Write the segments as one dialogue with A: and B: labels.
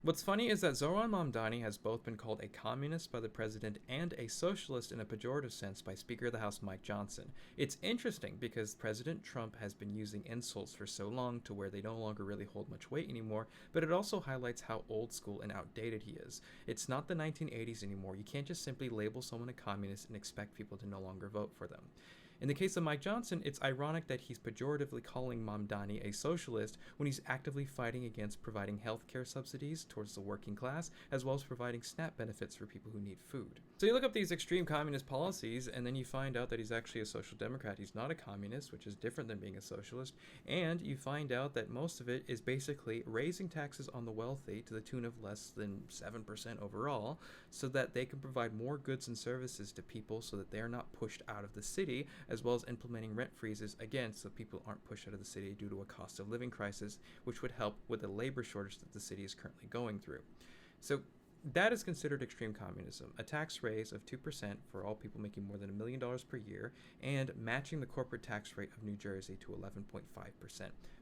A: What's funny is that Zohran Mamdani has both been called a communist by the president and a socialist in a pejorative sense by Speaker of the House Mike Johnson. It's interesting because President Trump has been using insults for so long to where they no longer really hold much weight anymore, but it also highlights how old school and outdated he is. It's not the 1980s anymore. You can't just simply label someone a communist and expect people to no longer vote for them. In the case of Mike Johnson, it's ironic that he's pejoratively calling Mamdani a socialist when he's actively fighting against providing health care subsidies towards the working class, as well as providing SNAP benefits for people who need food. So you look up these extreme communist policies, and then you find out that he's actually a social democrat. He's not a communist, which is different than being a socialist, and you find out that most of it is basically raising taxes on the wealthy to the tune of less than 7% overall, so that they can provide more goods and services to people so that they are not pushed out of the city, as well as implementing rent freezes, again, so people aren't pushed out of the city due to a cost of living crisis, which would help with the labor shortage that the city is currently going through. So that is considered extreme communism, a tax raise of 2% for all people making more than $1 million per year, and matching the corporate tax rate of New Jersey to 11.5%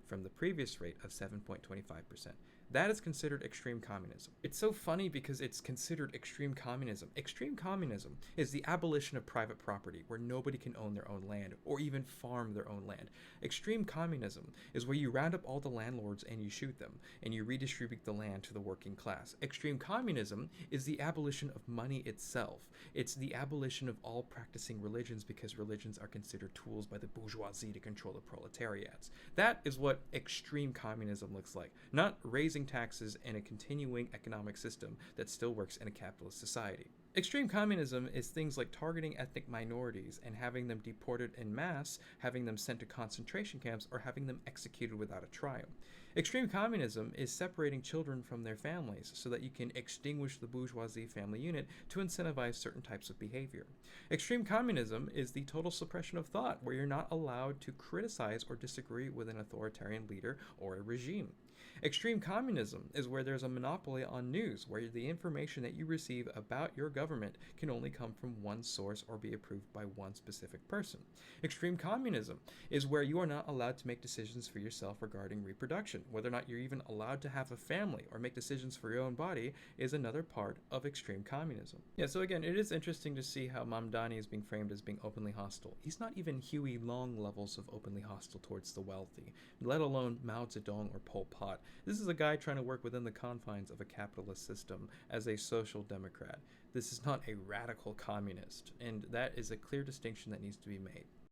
A: from the previous rate of 7.25%. That is considered extreme communism. It's so funny because it's considered extreme communism. Extreme communism is the abolition of private property where nobody can own their own land or even farm their own land. Extreme communism is where you round up all the landlords and you shoot them and you redistribute the land to the working class. Extreme communism is the abolition of money itself. It's the abolition of all practicing religions because religions are considered tools by the bourgeoisie to control the proletariats. That is what extreme communism looks like. Not raising taxes and a continuing economic system that still works in a capitalist society. Extreme communism is things like targeting ethnic minorities and having them deported en masse, having them sent to concentration camps, or having them executed without a trial. Extreme communism is separating children from their families so that you can extinguish the bourgeoisie family unit to incentivize certain types of behavior. Extreme communism is the total suppression of thought, where you're not allowed to criticize or disagree with an authoritarian leader or a regime. Extreme communism is where there's a monopoly on news, where the information that you receive about your government can only come from one source or be approved by one specific person. Extreme communism is where you are not allowed to make decisions for yourself regarding reproduction. Whether or not you're even allowed to have a family or make decisions for your own body is another part of extreme communism. Yeah, so again, it is interesting to see how Mamdani is being framed as being openly hostile. He's not even Huey Long levels of openly hostile towards the wealthy, let alone Mao Zedong or Pol Pot. This is a guy trying to work within the confines of a capitalist system as a social democrat. This is not a radical communist, and that is a clear distinction that needs to be made.